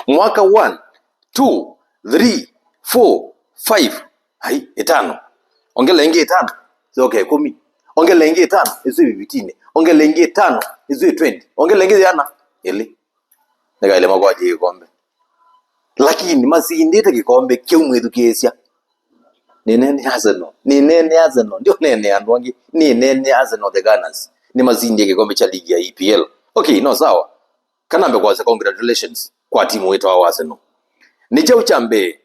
Mwaka 1 2 3 4 5 hai itano ongela ingi itano okay 10 ongela ingi itano izo 15 ongela ingi itano izo 20 ongela ingi yana ili nega ile magwaji gikombe lakini mazindite gikombe kiumwithukicia ni nene Arsenal ndio nene andwangi ni nene Arsenal the Gunners ni mazindie gikombe cha ligi ya EPL. Okay, no sawa kanambe kwanza congratulations kwa timu yetu wa Arsenal ni chao chambe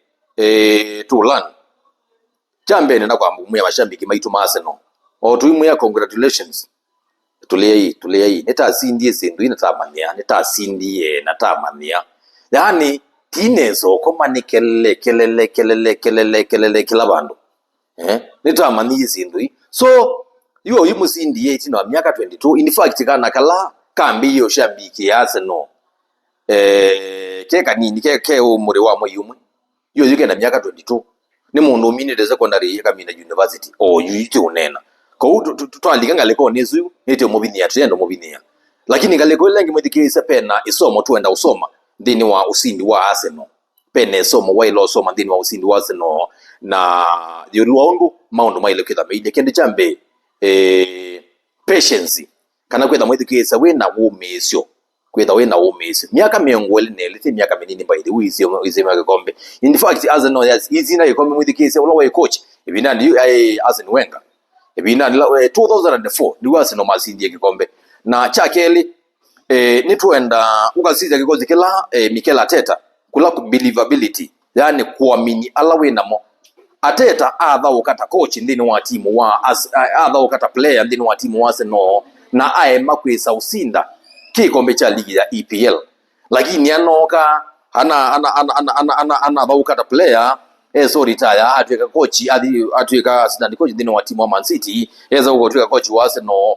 tulan chambe nenda kwa mbumu ya mashambiki maitu ma Arsenal o tuimu ya congratulations tulei netasindie sindu inatamania netasindie natamania yani tinezo koma kelele kila bandu netamania sindu so yo yimusindie itino miaka 22 in fact kana kala kambi yo shambiki ya Arsenal keka nini keke umuri wa moyumwe yo yuke na miaka 22 ni mundu minire secondary yakamina university yuite unena ko twalika ngaleko nezu nite mubinia trendo mubinia lakini ngaleko lengi mwedikisa pena isomo tuenda usoma ndini wa usindi wa Arsenal pene somo wa ilo soma ndini wa usindi wa Arsenal na yoluondu maundu maile kitha meile kende chambe patience kana kwetha mwedikisa wena umesyo kwetha wena umesyo miaka miongoeli nelete miaka minini baidi wizi gikombe in fact Arsenal has izina gikombe mwedikisa ula wa coach ibinandi Arsene Wenger ibinandi 2004 ndi Arsenal masindie gikombe na chakeli nituenda ukasiza gikozi kila Mikel Arteta kula believability yani kuamini ala wenamo Arteta adha ukata coach ndini wa timu wa adha ukata player ndini wa timu wa Arsenal na aema kwesa usinda kikombe cha ligi ya EPL lakini anoka ana adha ukata player so retire atweka coach atweka assistant coach ndini wa timu wa Man City eza uko atweka coach wa Arsenal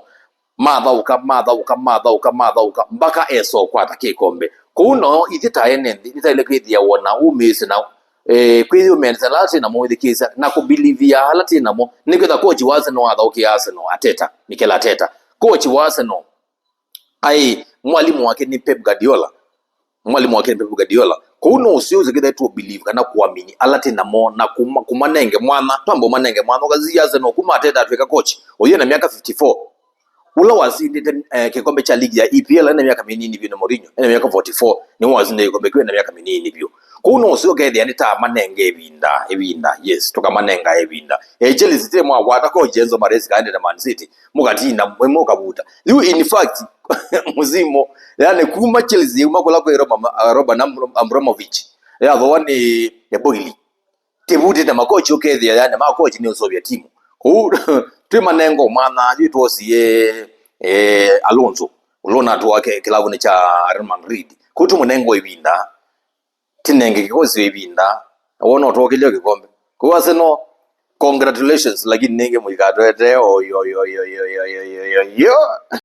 madha uka mpaka eso kwata kikombe kuno ithita enendi ithile kwithia wona umisi na kwithio mentality na mwithikisa na kubilivia halati na mo nikwitha coach wa Arsenal atha uki Arsenal Arteta Mikel Arteta coach wa Arsenal mwalimu wake ni Pep Guardiola kuno usiuze kitha tu believe kana kuamini alati na mo na kumanenge mwana tambo manenge mwana kazi Arsenal kuma Arteta atweka coach oyo na miaka 54 ula wazindite kikombe cha ligi ya EPL na miaka minini byo na Mourinho na miaka 44 ni wazinde kikombe kwa na miaka minini byo kuno usio gede yani ta manenge ebinda yes toka manenga ebinda Chelsea temo awata ko Enzo Maresca kaende na Man City mukatina mwemo kabuta you in fact muzimo yani kuma Chelsea umakola ko Roman Abramovich ya the one Boehly tebuti na makochi okedi yani makochi ni Soviet team tumanengo mana yitwosie Alonso ulona tu wake kilabu ni cha Real Madrid kutu munengo ibinda tinenge kikozi ibinda wona to kilio kikombe kwa Arsenal congratulations lakini nenge mwikatwete yo